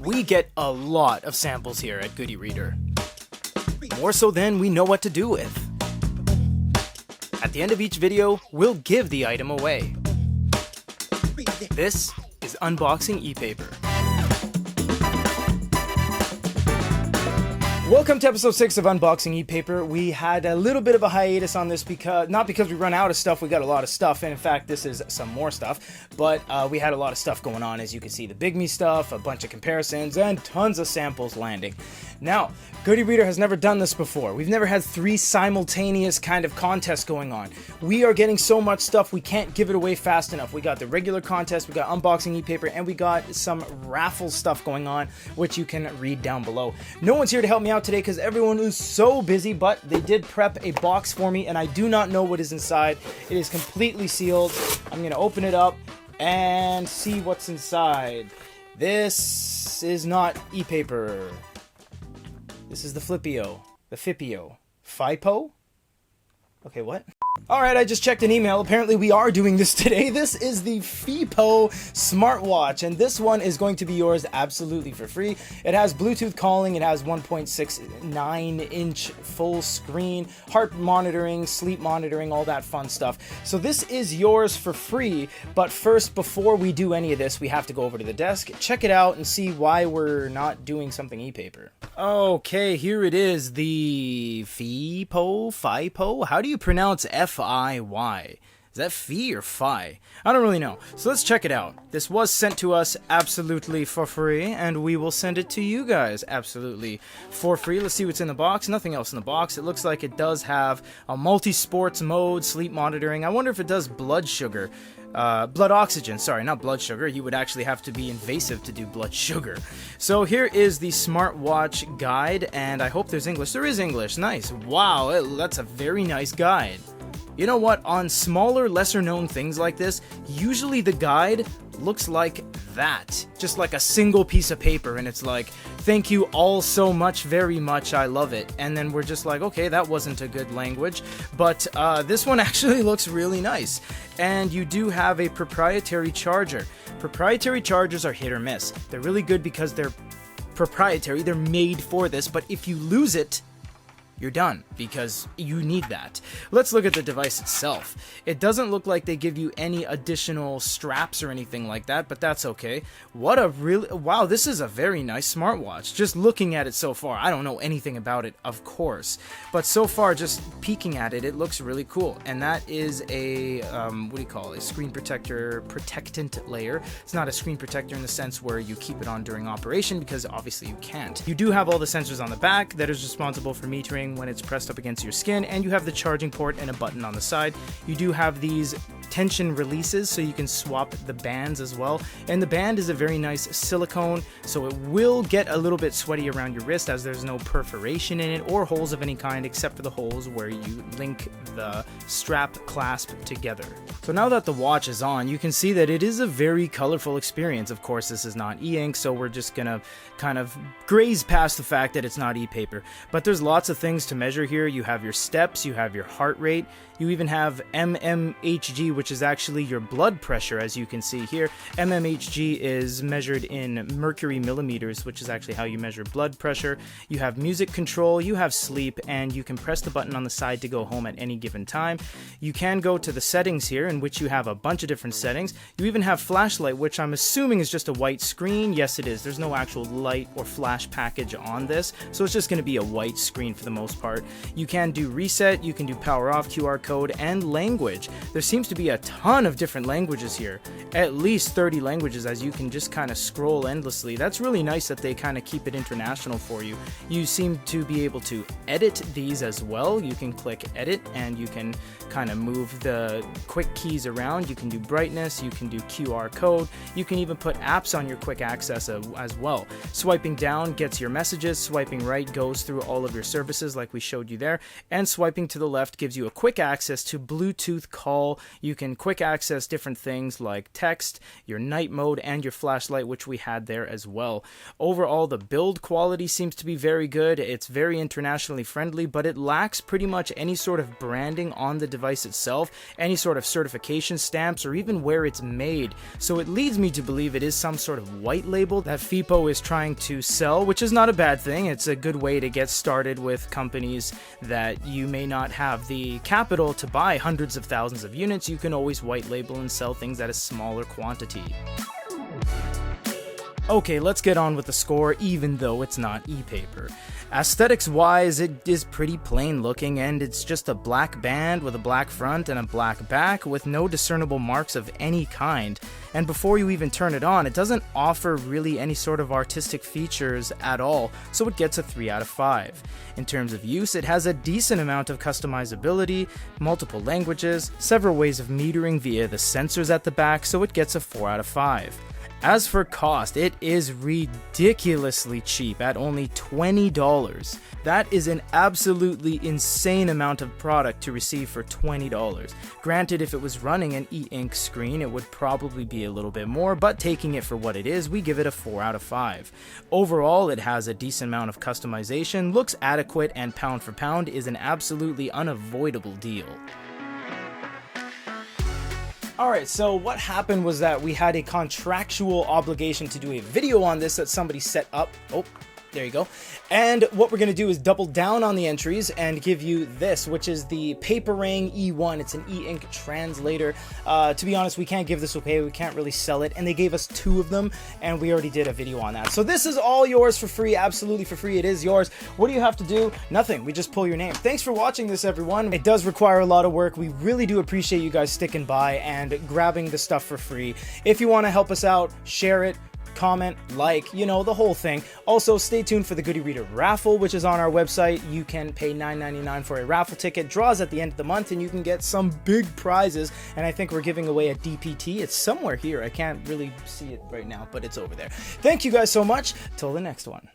We get a lot of samples here at Good eReader. More so than we know what to do with. At the end of each video, we'll give the item away. This is Unboxing ePaper. Welcome to episode 6 of Unboxing ePaper. We had a little bit of a hiatus on this not because we run out of stuff, we got a lot of stuff, and in fact this is some more stuff, but we had a lot of stuff going on. As you can see, the BIGME stuff, a bunch of comparisons, and tons of samples landing. Now, Good eReader has never done this before. We've never had 3 simultaneous kind of contests going on. We are getting so much stuff, we can't give it away fast enough. We got the regular contest, we got Unboxing ePaper, and we got some raffle stuff going on, which you can read down below. No one's here to help me out today because everyone is so busy, but they did prep a box for me, and I do not know what is inside. It is completely sealed. I'm going to open it up and see what's inside. This is not ePaper. This is the Fiypo. The Fiypo. Fipo? Okay, what? Alright, I just checked an email. Apparently we are doing this today. This is the Fiypo smartwatch, and this one is going to be yours absolutely for free. It has Bluetooth calling, it has 1.69-inch full screen, heart monitoring, sleep monitoring, all that fun stuff. So this is yours for free, but first, before we do any of this, we have to go over to the desk, check it out, and see why we're not doing something ePaper. Okay, here it is, the Fiypo? How do you pronounce F-I-Y? Is that Fi or Fi? I don't really know. So let's check it out. This was sent to us absolutely for free, and we will send it to you guys absolutely for free. Let's see what's in the box. Nothing else in the box. It looks like it does have a multi-sports mode, sleep monitoring. I wonder if it does blood sugar. Blood oxygen, sorry, not blood sugar. You would actually have to be invasive to do blood sugar. So here is the smartwatch guide, and I hope there's English. There is English, nice. Wow, that's a very nice guide. You know what, on smaller, lesser known things like this, usually the guide looks like that. Just like a single piece of paper, and it's like, thank you all so much, very much, I love it. And then we're just like, okay, that wasn't a good language, but this one actually looks really nice. And you do have a proprietary charger. Proprietary chargers are hit or miss. They're really good because they're proprietary, they're made for this, but if you lose it, you're done, because you need that. Let's look at the device itself. It doesn't look like they give you any additional straps or anything like that, but that's okay. Wow, this is a very nice smartwatch. Just looking at it so far, I don't know anything about it, of course, but so far, just peeking at it, it looks really cool. And that is a, what do you call it? A screen protector, protectant layer. It's not a screen protector in the sense where you keep it on during operation, because obviously you can't. You do have all the sensors on the back that is responsible for metering when it's pressed up against your skin, and you have the charging port and a button on the side. You do have these tension releases, so you can swap the bands as well, and the band is a very nice silicone, so it will get a little bit sweaty around your wrist, as there's no perforation in it or holes of any kind except for the holes where you link the strap clasp together. So now that the watch is on, you can see that it is a very colorful experience. Of course, this is not e-ink, so we're just gonna kind of graze past the fact that it's not ePaper, but there's lots of things to measure here. You have your steps, you have your heart rate, you even have mmHg, which is actually your blood pressure, as you can see here. mmHg is measured in mercury millimeters, which is actually how you measure blood pressure. You have music control, you have sleep, and you can press the button on the side to go home at any given time. You can go to the settings here, in which you have a bunch of different settings. You even have flashlight, which I'm assuming is just a white screen. Yes, it is. There's no actual light or flash package on this, so it's just going to be a white screen for the most part. You can do reset, you can do power off, QR code, and language. There seems to be a ton of different languages here, at least 30 languages, as you can just kind of scroll endlessly. That's really nice that they kind of keep it international for you. You seem to be able to edit these as well. You can click edit and you can kind of move the quick keys around. You can do brightness, you can do QR code, you can even put apps on your quick access as well. Swiping down gets your messages, swiping right goes through all of your services like we showed you there, and swiping to the left gives you a quick access to Bluetooth call. You can quick access different things like text, your night mode, and your flashlight, which we had there as well. Overall, the build quality seems to be very good. It's very internationally friendly, but it lacks pretty much any sort of branding on on the device itself, any sort of certification stamps, or even where it's made. So it leads me to believe it is some sort of white label that Fiypo is trying to sell, which is not a bad thing. It's a good way to get started with companies that you may not have the capital to buy hundreds of thousands of units. You can always white label and sell things at a smaller quantity. Okay, let's get on with the score, even though it's not ePaper. Aesthetics wise, it is pretty plain looking, and it's just a black band with a black front and a black back with no discernible marks of any kind. And before you even turn it on, it doesn't offer really any sort of artistic features at all, so it gets a 3 out of 5. In terms of use, it has a decent amount of customizability, multiple languages, several ways of metering via the sensors at the back, so it gets a 4 out of 5. As for cost, it is ridiculously cheap at only $20. That is an absolutely insane amount of product to receive for $20. Granted, if it was running an e-ink screen, it would probably be a little bit more, but taking it for what it is, we give it a 4 out of 5. Overall, it has a decent amount of customization, looks adequate, and pound for pound is an absolutely unavoidable deal. Alright, so what happened was that we had a contractual obligation to do a video on this that somebody set up. Oh, there you go. And what we're going to do is double down on the entries and give you this, which is the Paperang E1. It's an e-ink translator. To be honest, we can't give this away. We can't really sell it. And they gave us 2 of them, and we already did a video on that. So this is all yours for free, absolutely for free. It is yours. What do you have to do? Nothing. We just pull your name. Thanks for watching this, everyone. It does require a lot of work. We really do appreciate you guys sticking by and grabbing the stuff for free. If you want to help us out, share it, comment, like, you know, the whole thing. Also, stay tuned for the Good eReader raffle, which is on our website. You can pay $9.99 for a raffle ticket. Draws at the end of the month, and you can get some big prizes. And I think we're giving away a DPT. It's somewhere here. I can't really see it right now, but it's over there. Thank you guys so much. Till the next one.